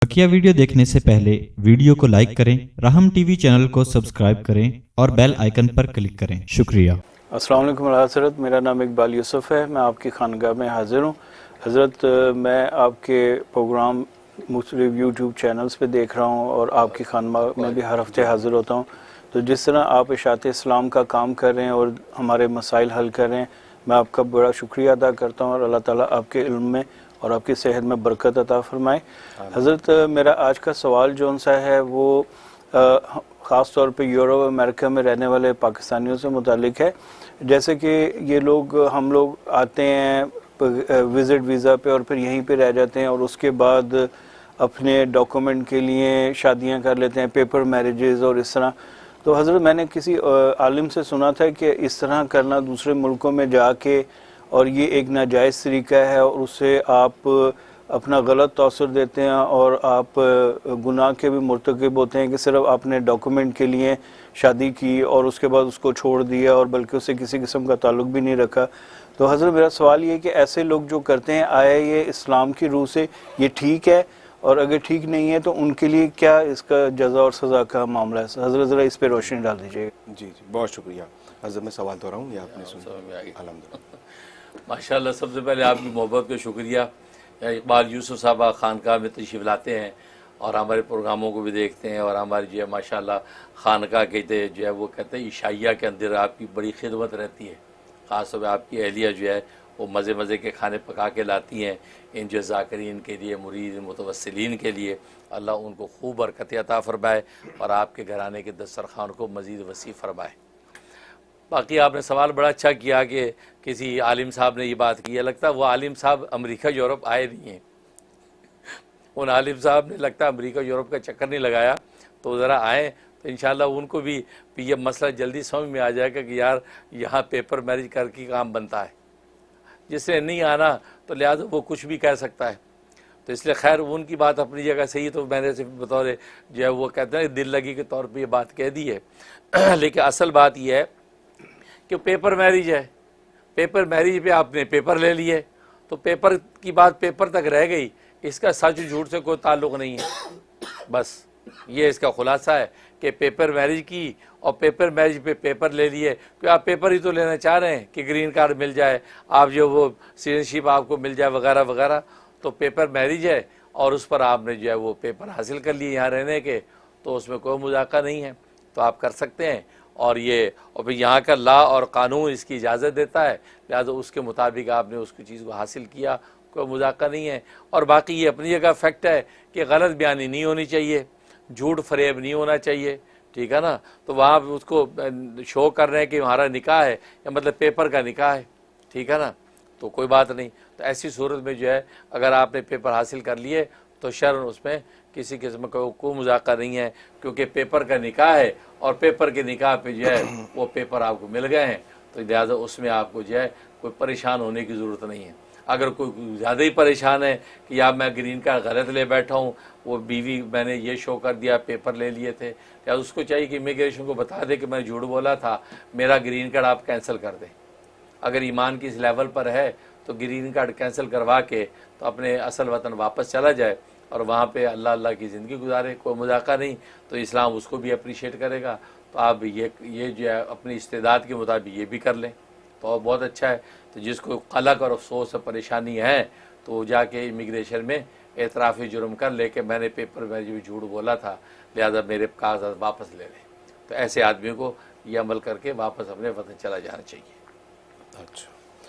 बकिया video देखने से पहले वीडियो को लाइक करें, राहम टीवी चैनल को सब्सक्राइब करें और बेल आइकन पर क्लिक करें। शुक्रिया। अस्सलाम वालेकुम हज़रत, मेरा नाम इकबाल यूसुफ है। मैं आपकी खानगाह में हाज़िर हूँ। हज़रत, मैं आपके प्रोग्राम मुख्तलिफ यूट्यूब चैनल्स पे देख रहा हूँ और आपकी खानगाह में भी हर हफ्ते हाज़िर होता हूँ। तो जिस तरह आप इशात इस्लाम का काम कर रहे हैं और हमारे मसाइल हल कर रहे हैं, मैं आपका बड़ा शुक्रिया अदा करता हूँ और अल्लाह ताला आपके इल्म में और आपकी सेहत में बरकत अता फरमाए। हज़रत, मेरा आज का सवाल जो सा है वो ख़ास तौर पे यूरोप अमेरिका में रहने वाले पाकिस्तानियों से मुतालिक है। जैसे कि ये लोग, हम लोग आते हैं विज़िट वीज़ा पे और फिर यहीं पे रह जाते हैं और उसके बाद अपने डॉक्यूमेंट के लिए शादियां कर लेते हैं, पेपर मैरिजेज़ और इस तरह। तो हज़रत, मैंने किसी आलिम से सुना था कि इस तरह करना दूसरे मुल्कों में जाके, और ये एक नाजायज़ तरीका है और उससे आप अपना गलत तौसर देते हैं और आप गुनाह के भी मुर्तकिब होते हैं कि सिर्फ आपने डॉक्यूमेंट के लिए शादी की और उसके बाद उसको छोड़ दिया और बल्कि उससे किसी किस्म का ताल्लुक भी नहीं रखा। तो हज़रत, मेरा सवाल ये है कि ऐसे लोग जो करते हैं, आया ये इस्लाम की रूह से ये ठीक है, और अगर ठीक नहीं है तो उनके लिए क्या इसका जज़ा और सज़ा का मामला है? हज़रत ज़रा इस पर रोशनी डाल दीजिएगा। जी जी, बहुत शुक्रिया हज़रत। मैं सवाल दोहराऊँ या आपने सुना? अल्हम्दुलिल्लाह। माशाल्लाह, सबसे पहले आपकी मोहब्बत को शुक्रिया। इकबाल यूसुफ साहब खानकाह में तशरीफ़ लाते हैं और हमारे प्रोग्रामों को भी देखते हैं और हमारी जो है माशाल्लाह खानकाह के जो है वो कहते हैं ईशाइया के अंदर आपकी बड़ी खिदमत रहती है। ख़ास तौर पर आपकी अहलिया जो है वो मज़े मज़े के खाने पका के लाती हैं इन जो ज़ाकिरीन के लिए, मुरीद मुतवस्सिलीन के लिए। अल्लाह उनको खूब बरकत अता फ़रमाए और आपके घराने के दस्तरखान को मज़ीद वसी फ़रमाए। बाकी आपने सवाल बड़ा अच्छा किया कि किसी आलिम साहब ने ये बात की है। लगता है वो आलिम साहब अमेरिका यूरोप आए नहीं हैं। उन आलिम साहब ने लगता है अमेरिका यूरोप का चक्कर नहीं लगाया, तो ज़रा आएँ तो इंशाल्लाह उनको भी ये मसला जल्दी समझ में आ जाएगा कि यार यहाँ पेपर मैरिज करके काम बनता है। जिससे नहीं आना तो लिहाजा वो कुछ भी कह सकता है। तो इसलिए खैर उनकी बात अपनी जगह सही है, तो मैंने सिर्फ बतौर जो है वो कहते हैं दिल लगी के तौर पर ये बात कह दी है। लेकिन असल बात यह है कि पेपर मैरिज है। पेपर मैरिज पे आपने पेपर ले लिए तो पेपर की बात पेपर तक रह गई, इसका सच झूठ से कोई ताल्लुक़ नहीं है। बस ये इसका खुलासा है कि पेपर मैरिज की और पेपर मैरिज पे पेपर ले लिए, क्योंकि आप पेपर ही तो लेना चाह रहे हैं कि ग्रीन कार्ड मिल जाए, आप जो वो सिटीजनशिप आपको मिल जाए वगैरह वगैरह। तो पेपर मैरिज है और उस पर आपने जो है वो पेपर हासिल कर लिए यहाँ रहने के, तो उसमें कोई मुज़ाका नहीं है, तो आप कर सकते हैं। और ये और फिर यहाँ का ला और कानून इसकी इजाज़त देता है, लिहाजा उसके मुताबिक आपने उसकी चीज़ को हासिल किया, कोई मुज़ाका नहीं है। और बाकी ये अपनी जगह फैक्ट है कि गलत बयानी नहीं होनी चाहिए, झूठ फरेब नहीं होना चाहिए, ठीक है ना। तो वहाँ उसको शो कर रहे हैं कि हमारा निकाह है, या मतलब पेपर का निकाह है, ठीक है ना, तो कोई बात नहीं। तो ऐसी सूरत में जो है अगर आपने पेपर हासिल कर लिए तो शर्म उसमें किसी किस्म का कोई मुज़ाका नहीं है, क्योंकि पेपर का निकाह है और पेपर के निकाह पे जो है वो पेपर आपको मिल गए हैं, तो लिहाजा उसमें आपको जो है कोई परेशान होने की ज़रूरत नहीं है। अगर कोई ज़्यादा ही परेशान है कि यार मैं ग्रीन कार्ड गलत ले बैठा हूँ, वो बीवी मैंने ये शो कर दिया, पेपर ले लिए थे, या उसको चाहिए कि इमिग्रेशन को बता दे कि मैं झूठ बोला था, मेरा ग्रीन कार्ड आप कैंसिल कर दें। अगर ईमान की इस लेवल पर है तो ग्रीन कार्ड कैंसिल करवा के तो अपने असल वतन वापस चला जाए और वहाँ पे अल्लाह अल्लाह की ज़िंदगी गुजारे, कोई मजाका नहीं। तो इस्लाम उसको भी अप्रीशिएट करेगा। तो आप ये जो है अपनी इस्तेदाद के मुताबिक ये भी कर लें तो बहुत अच्छा है। तो जिसको कलक और अफसोस और परेशानी है तो वो जाके इमिग्रेशन में एतराफ़ी जुर्म कर ले कि मैंने पेपर में भी झूठ बोला था, लिहाजा मेरे कागजात वापस ले लें। तो ऐसे आदमी को ये अमल करके वापस अपने वतन चला जाना चाहिए। अच्छा।